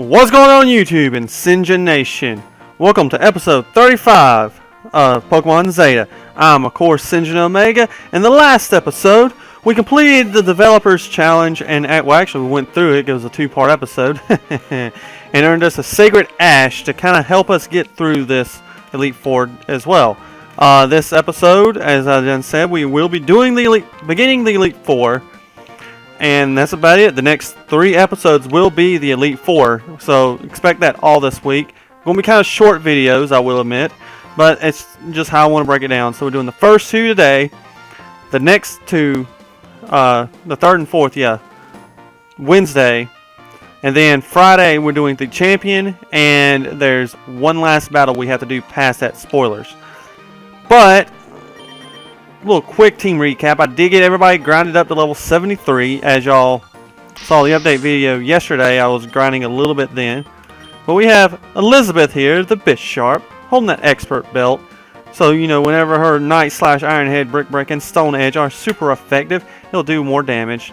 What's going on YouTube and Sinjin Nation? Welcome to episode 35 of Pokemon Zeta. I'm of course Sinjin Omega. In the last episode, we completed the developers challenge and actually we went through it. It was a two-part episode and earned us a Sacred Ash to kind of help us get through this Elite Four as well. This episode, as I just said, we will be doing beginning the Elite Four. And that's about it. The next 3 episodes will be the Elite Four. So expect that all this week. Going to be kind of short videos, I will admit. But it's just how I want to break it down. So we're doing the first 2 today. The next 2, the 3rd and 4th, Wednesday. And then Friday we're doing the Champion. And there's one last battle we have to do past that. Spoilers. But a little quick team recap. I did get everybody grinded up to level 73. As y'all saw the update video yesterday, I was grinding a little bit then. But we have Elizabeth here, the Bisharp, holding that expert belt. So, you know, whenever her Knight / Ironhead, Brick Break, and Stone Edge are super effective, it'll do more damage.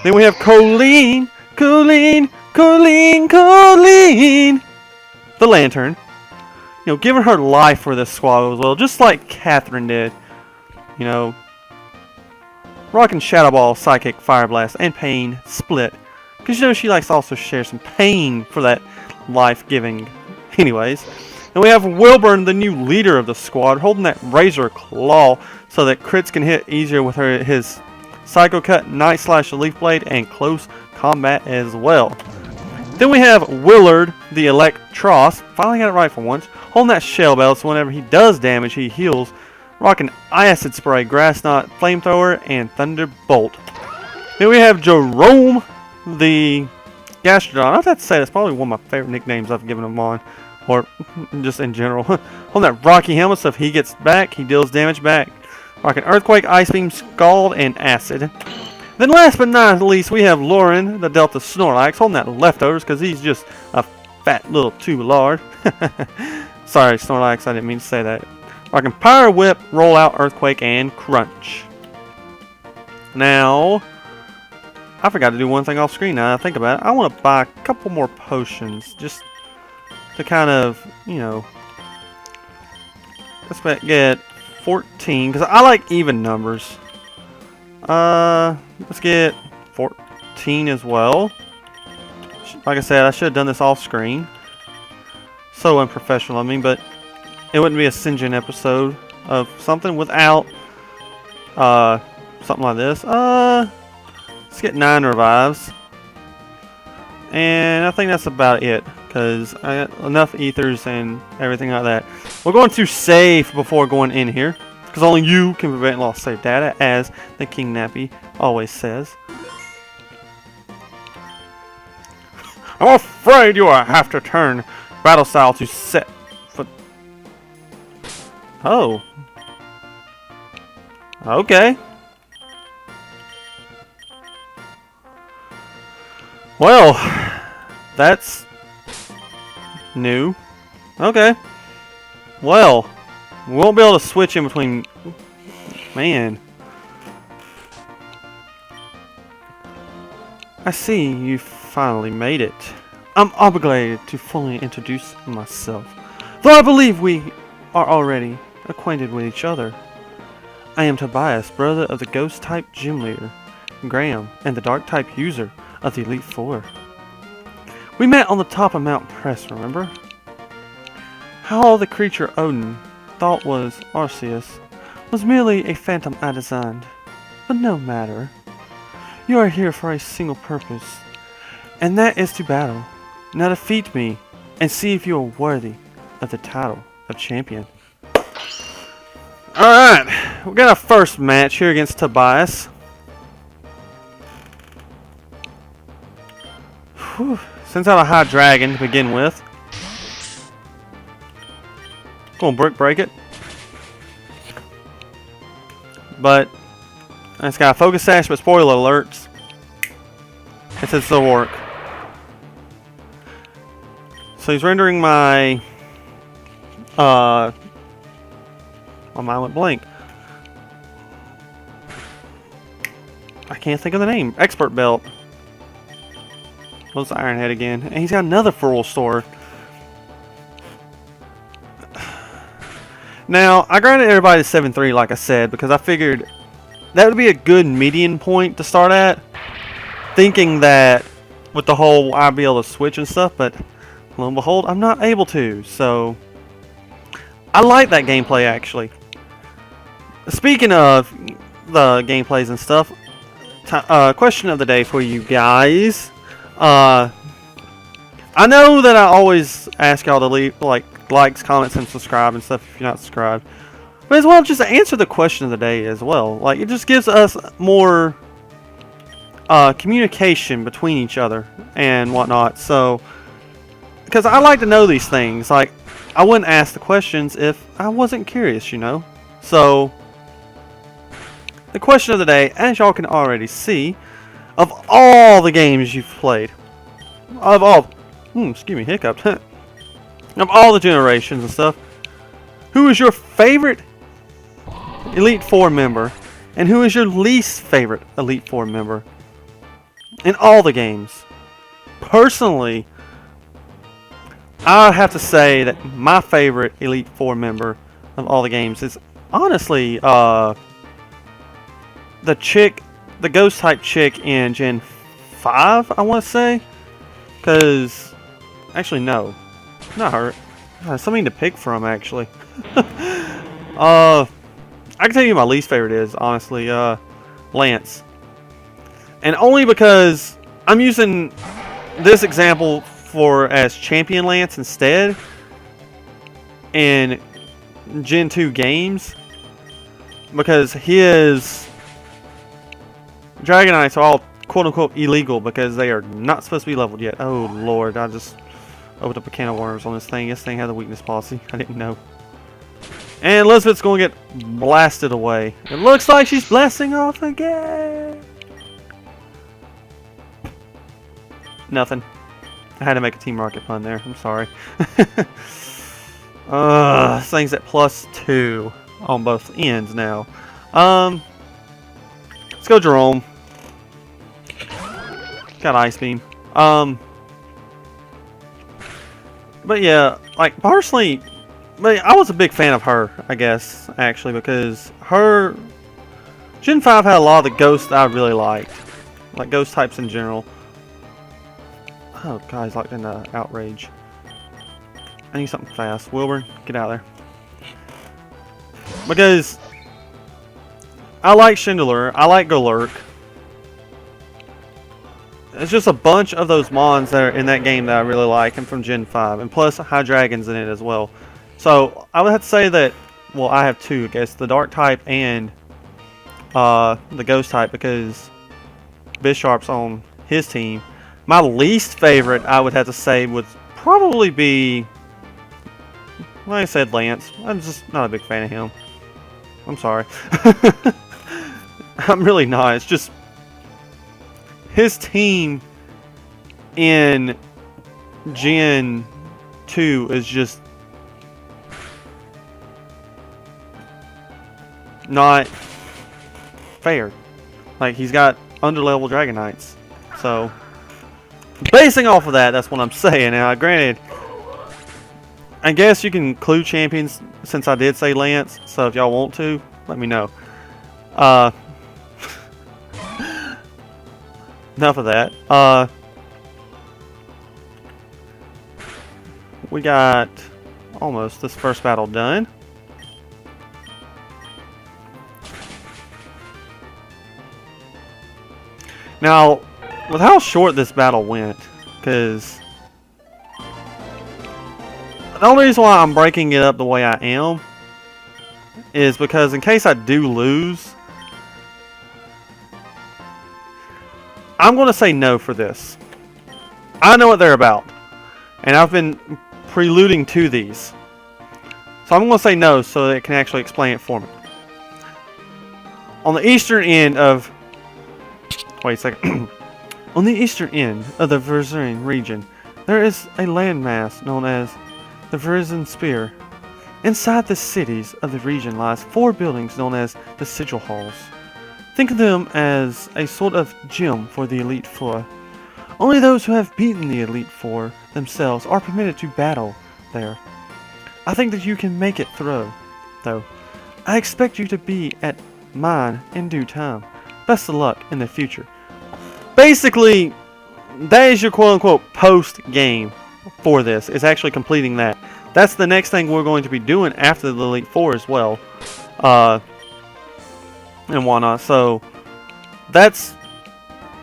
Then we have Colleen, the Lantern. You know, giving her life for this squad as well, just like Catherine did. You know, rocking Shadow Ball, Psychic, Fire Blast, and Pain Split. Because you know she likes to also share some pain for that life-giving. Anyways. And we have Wilburn, the new leader of the squad, holding that Razor Claw so that crits can hit easier with his Psycho Cut, Night Slash, Leaf Blade, and Close Combat as well. Then we have Willard, the Electros, finally got it right for once, holding that Shell Bell so whenever he does damage, he heals. Rocking Acid Spray, Grass Knot, Flamethrower, and Thunderbolt. Then we have Jerome, the Gastrodon. I have to say that's probably one of my favorite nicknames I've given him on, or just in general. On that Rocky Helmet, so if he gets back, he deals damage back. Rocking Earthquake, Ice Beam, Scald, and Acid. Then last but not least, we have Lauren, the Delta Snorlax, holding that Leftovers because he's just a fat little tubulard. Sorry, Snorlax, I didn't mean to say that. Rocking Power Whip, Roll Out, Earthquake, and Crunch. Now, I forgot to do one thing off screen now that I think about it. I want to buy a couple more potions just to kind of, you know, let's get 14 because I like even numbers. Let's get 14 as well. Like I said, I should have done this off screen. So unprofessional, I mean, but it wouldn't be a Sinjin episode of something without something like this. Let's get 9 revives. And I think that's about it. Because I got enough ethers and everything like that. We're going to save before going in here. Because only you can prevent lost save data, as the King Nappy always says. I'm afraid you will have to turn battle style to set. Oh. Okay. Well, that's new. Okay. Well, we won't be able to switch in between. Man. I see you finally made it. I'm obligated to fully introduce myself. Though I believe we are already acquainted with each other. I am Tobias, brother of the Ghost-type Gym Leader, Graham, and the Dark-type user of the Elite Four. We met on the top of Mount Press, remember? How the creature Odin thought was Arceus was merely a phantom I designed. But no matter. You are here for a single purpose, and that is to battle. Now defeat me, and see if you are worthy of the title of champion. Alright, we got our first match here against Tobias. Whew. Sends out a high dragon to begin with. Gonna brick break it. But it's got a focus sash, but spoiler alerts. It says it'll work. So he's rendering my my mind went blank. I can't think of the name. Expert belt. What's the Iron Head again? And he's got another Feral Store. Now, I granted everybody 7-3, like I said, because I figured that would be a good median point to start at. Thinking that with the whole I'd be able to switch and stuff, but lo and behold, I'm not able to. So, I like that gameplay actually. Speaking of the gameplays and stuff, question of the day for you guys. I know that I always ask y'all to leave likes, comments, and subscribe and stuff if you're not subscribed. But as well, just answer the question of the day as well. Like, it just gives us more communication between each other and whatnot. So, because I like to know these things. Like, I wouldn't ask the questions if I wasn't curious, you know. So, the question of the day, as y'all can already see, of all the games you've played, of all, excuse me, hiccuped, of all the generations and stuff, who is your favorite Elite Four member, and who is your least favorite Elite Four member in all the games? Personally, I have to say that my favorite Elite Four member of all the games is honestly the ghost type chick in Gen 5, I want to say. Because, actually, no. Not her. Something to pick from, actually. I can tell you my least favorite is, honestly, Lance. And only because I'm using this example as Champion Lance instead in Gen 2 games. Because his Dragonites are all quote-unquote illegal because they are not supposed to be leveled yet. Oh lord, I just opened up a can of worms on this thing. This thing had a weakness policy. I didn't know. And Elizabeth's going to get blasted away. It looks like she's blasting off again. Nothing. I had to make a Team Rocket pun there. I'm sorry. This thing's at +2 on both ends now. Let's go Jerome. Got Ice Beam. But yeah, like personally, but I was a big fan of her, I guess, actually, because her Gen 5 had a lot of the ghosts that I really liked. Like ghost types in general. Oh god, he's locked into Outrage. I need something fast. Wilbur, get out of there. Because I like Chandelure, I like Golurk. It's just a bunch of those mons that are in that game that I really like, and from Gen 5, and plus High Dragons in it as well. So I would have to say that, well, I have two, I guess, the Dark type and the Ghost type, because Bisharp's on his team. My least favorite, I would have to say, would probably be, like I said, Lance. I'm just not a big fan of him. I'm sorry. I'm really not. It's just his team in Gen 2 is just not fair. Like, he's got underlevel Dragonites. So, basing off of that, that's what I'm saying. Now, granted, I guess you can include champions since I did say Lance. So, if y'all want to, let me know. Enough of that. We got almost this first battle done. Now, with how short this battle went, because the only reason why I'm breaking it up the way I am is because in case I do lose, I'm going to say no for this. I know what they're about, and I've been preluding to these. So I'm going to say no so that it can actually explain it for me. On the eastern end of... Wait a second. On the eastern end of the Verzerian region, there is a landmass known as the Verizon Spear. Inside the cities of the region lies 4 buildings known as the Sigil Halls. Think of them as a sort of gym for the Elite Four. Only those who have beaten the Elite Four themselves are permitted to battle there. I think that you can make it through, though. I expect you to be at mine in due time. Best of luck in the future. Basically, that is your quote-unquote post-game for this. Is actually completing that. That's the next thing we're going to be doing after the Elite Four as well. And whatnot. So, that's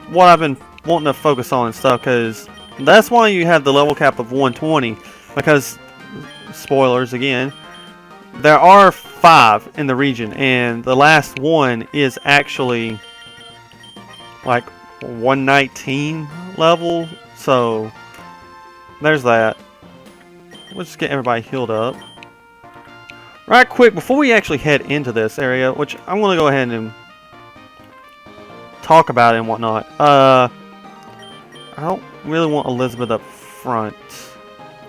what I've been wanting to focus on and stuff, because that's why you have the level cap of 120, because, spoilers again, there are 5 in the region, and the last one is actually like 119 level, so there's that. Let's just get everybody healed up. Right quick, before we actually head into this area, which I'm going to go ahead and talk about it and whatnot. I don't really want Elizabeth up front.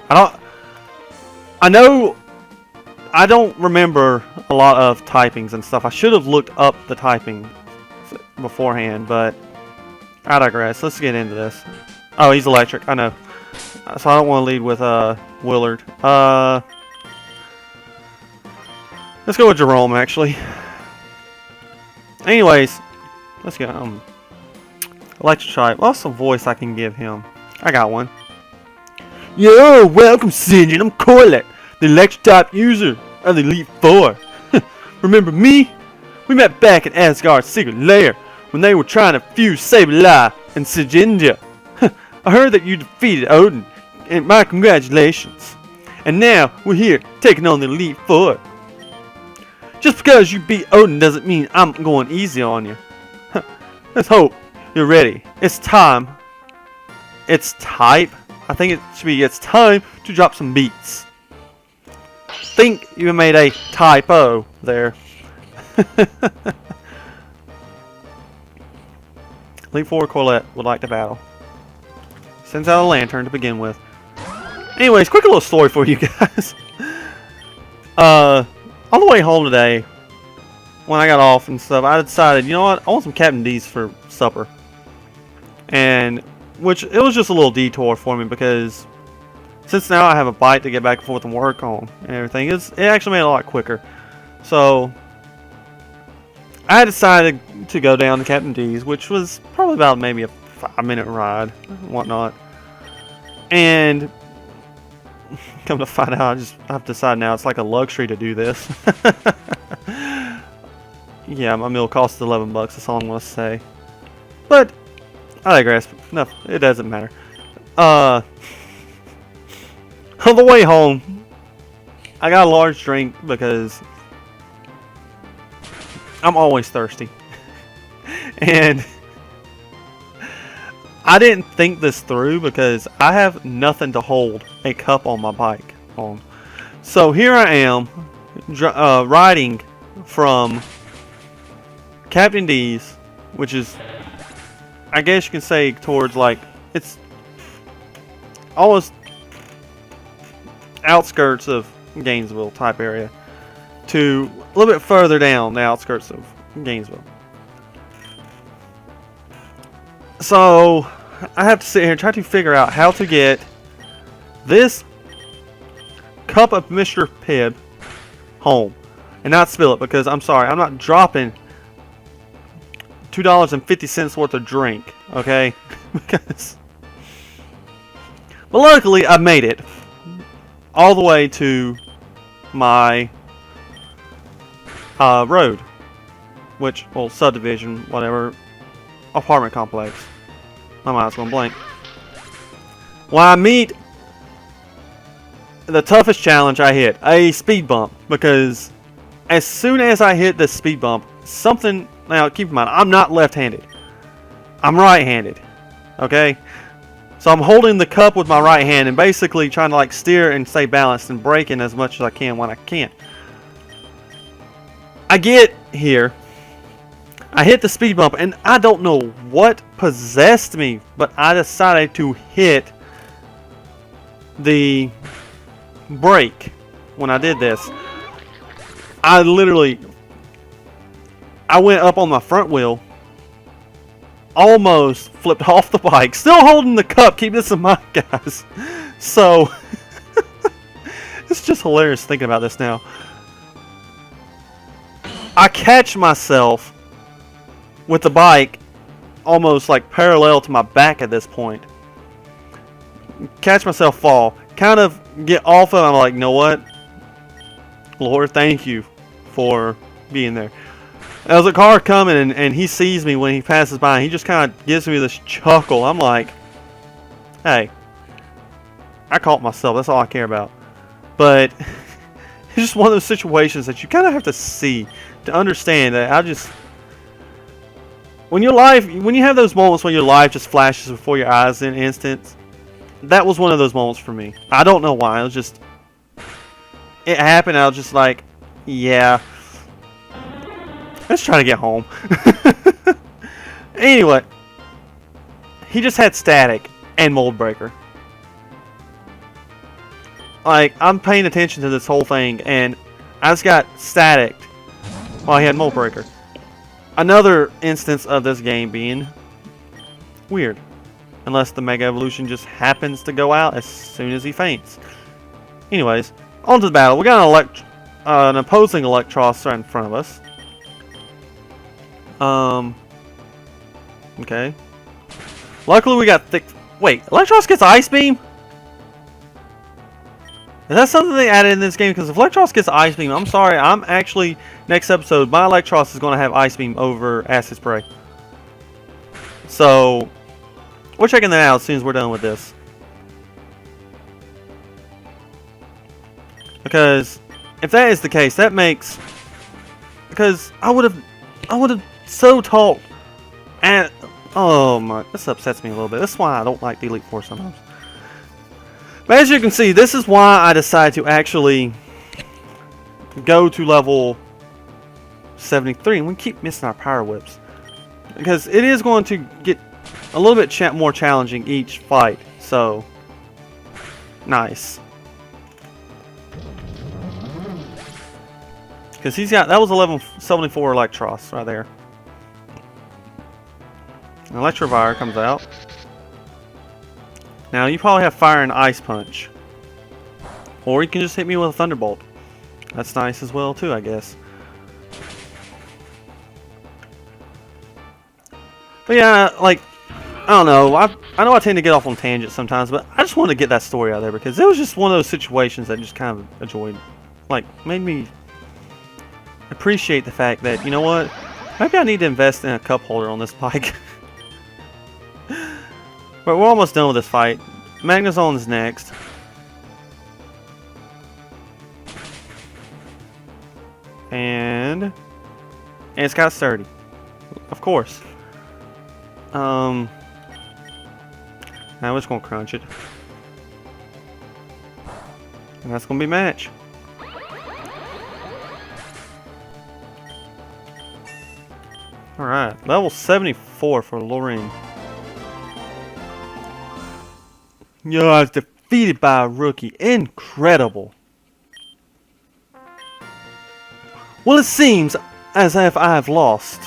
I know I don't remember a lot of typings and stuff. I should have looked up the typing beforehand, but I digress. Let's get into this. Oh, he's electric. I know. So I don't want to lead with Willard. Let's go with Jerome, actually. Anyways, let's get electric type. What's some voice I can give him? I got one. Yo, welcome, Sinjin. I'm Corlett, the electric type user of the Elite Four. Remember me? We met back at Asgard's secret lair when they were trying to fuse Sableye and Sinjin. I heard that you defeated Odin, and my congratulations. And now we're here taking on the Elite Four. Just because you beat Odin doesn't mean I'm going easy on you. Let's hope you're ready. It's time. It's type. I think it should be it's time to drop some beats. Think you made a typo there. Elite Four Colette would like to battle. Sends out a lantern to begin with. Anyways, quick little story for you guys. On the way home today, when I got off and stuff, I decided, you know what, I want some Captain D's for supper. And, which, it was just a little detour for me because since now I have a bike to get back and forth and work on and everything, it actually made it a lot quicker. So, I decided to go down to Captain D's, which was probably about maybe a 5-minute ride and whatnot. And come to find out, I've decided now it's like a luxury to do this. Yeah, my meal costs $11. That's all I'm gonna say. But I digress. No, it doesn't matter. On the way home, I got a large drink because I'm always thirsty, and I didn't think this through because I have nothing to hold a cup on my bike on. So here I am riding from Captain D's, which is, I guess you can say, towards like, it's almost outskirts of Gainesville type area, to a little bit further down the outskirts of Gainesville. So I have to sit here and try to figure out how to get this cup of Mr. Pibb home and not spill it, because I'm sorry, I'm not dropping $2.50 worth of drink, okay? Because, but luckily I made it all the way to my road, which, well, subdivision, whatever, apartment complex. My mind's going blank. When I meet the toughest challenge I hit, a speed bump, because as soon as I hit the speed bump, something, now keep in mind, I'm not left-handed. I'm right-handed. Okay? So I'm holding the cup with my right hand and basically trying to like steer and stay balanced and braking as much as I can when I can. I get here, I hit the speed bump, and I don't know what possessed me, but I decided to hit the brake when I did this. I went up on my front wheel, almost flipped off the bike. Still holding the cup. Keep this in mind, guys. So, it's just hilarious thinking about this now. I catch myself with the bike almost like parallel to my back at this point. Catch myself fall. Kind of get off of it. I'm like, you know what? Lord, thank you for being there. There's a car coming, and he sees me when he passes by. And he just kind of gives me this chuckle. I'm like, hey, I caught myself. That's all I care about. But it's just one of those situations that you kind of have to see to understand that when you have those moments when your life just flashes before your eyes in instance, that was one of those moments for me. I don't know why. It happened. I was just like, yeah, let's try to get home. Anyway, he just had static and mold breaker. Like, I'm paying attention to this whole thing, and I just got static while he had mold breaker. Another instance of this game being weird. Unless the Mega Evolution just happens to go out as soon as he faints. Anyways, on to the battle. We got an opposing Electros right in front of us. Okay. Luckily we got thick... Wait, Electros gets Ice Beam? Is that something they added in this game? Because if Electros gets Ice Beam, I'm sorry, I'm actually... Next episode, my Electros is going to have Ice Beam over Acid Spray. So... We're checking that out as soon as we're done with this. Because... If that is the case, that makes... Because I would have so talked... And... Oh my... This upsets me a little bit. That's why I don't like the Elite Four sometimes. But as you can see, this is why I decided to actually go to level 73. And we keep missing our power whips. Because it is going to get a little bit more challenging each fight. So, nice. Because he's got, that was a level 74 Electros right there. An Electrovire comes out. Now, you probably have Fire and Ice Punch. Or you can just hit me with a Thunderbolt. That's nice as well, too, I guess. But yeah, like, I don't know. I know I tend to get off on tangents sometimes, but I just wanted to get that story out there because it was just one of those situations that just kind of enjoyed. Like, made me appreciate the fact that, you know what? Maybe I need to invest in a cup holder on this bike. But we're almost done with this fight. Magnezon's next. And it's got sturdy. Of course. Now we're just gonna crunch it. And that's gonna be match. Alright, level 74 for Lorraine. Yo, I was defeated by a rookie. Incredible. Well, it seems as if I have lost.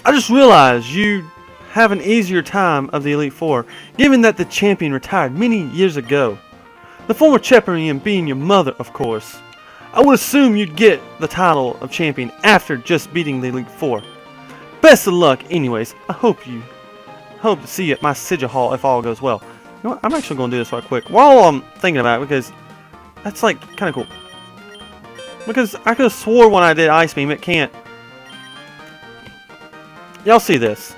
I just realized you have an easier time of the Elite Four, given that the champion retired many years ago. The former champion being your mother, of course. I would assume you'd get the title of champion after just beating the Elite Four. Best of luck, anyways. I hope to see you at my Sigil Hall if all goes well. You know what? I'm actually going to do this right quick while I'm thinking about it because that's like kind of cool. Because I could have swore when I did Ice Beam it can't. Y'all see this.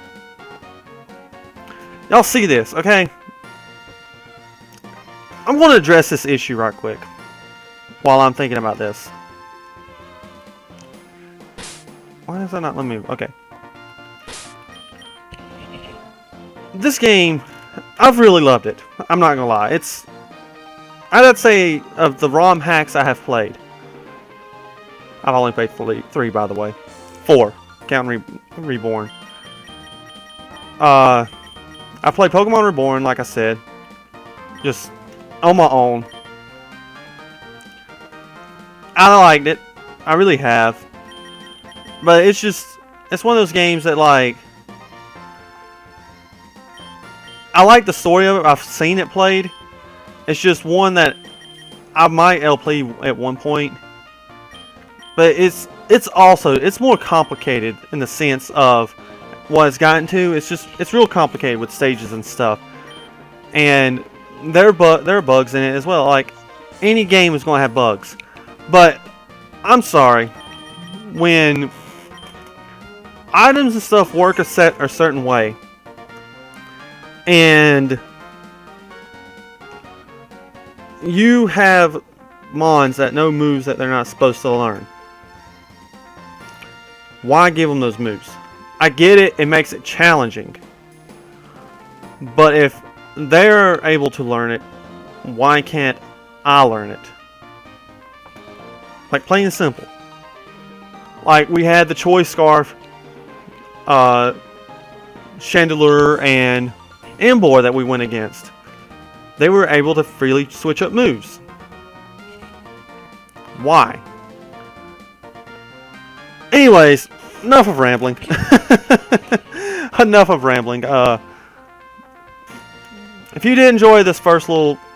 Y'all see this, okay? I'm going to address this issue right quick while I'm thinking about this. Why does that not let me? Okay. This game, I've really loved it. I'm not gonna lie. I'd say of the ROM hacks I have played. I've only played 3, by the way. 4, counting Reborn. I played Pokemon Reborn, like I said, just on my own. I liked it. I really have. But it's one of those games that, like, I like the story of it. I've seen it played. It's just one that I might LP at one point. But it's more complicated in the sense of what it's gotten to. It's real complicated with stages and stuff. And there are bugs in it as well. Like, any game is going to have bugs. But I'm sorry, when items and stuff work a certain way, and you have mons that know moves that they're not supposed to learn, why give them those moves? I get it, it makes it challenging. But if they're able to learn it, why can't I learn it? Like, plain and simple. Like, we had the Choice Scarf, Chandelier, and Embor that we went against. They were able to freely switch up moves. Why? Anyways, enough of rambling. Enough of rambling. If you did enjoy this first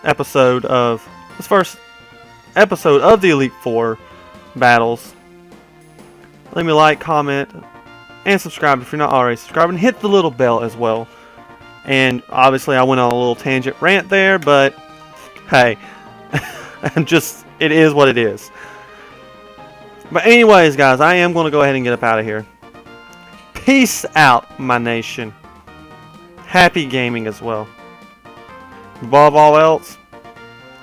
episode of the Elite Four battles, leave me a like, comment, and subscribe if you're not already subscribed, and hit the little bell as well. And obviously, I went on a little tangent rant there, but hey, it is what it is. But anyways, guys, I am going to go ahead and get up out of here. Peace out, my nation. Happy gaming as well. Above all else,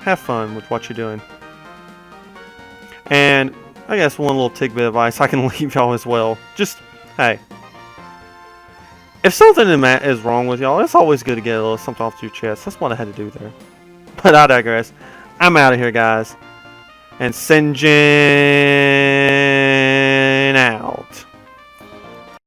have fun with what you're doing. And I guess one little tidbit of advice I can leave y'all as well. Just, hey, if something is wrong with y'all, it's always good to get a little something off your chest. That's what I had to do there. But I digress. I'm out of here, guys. And Sinjin.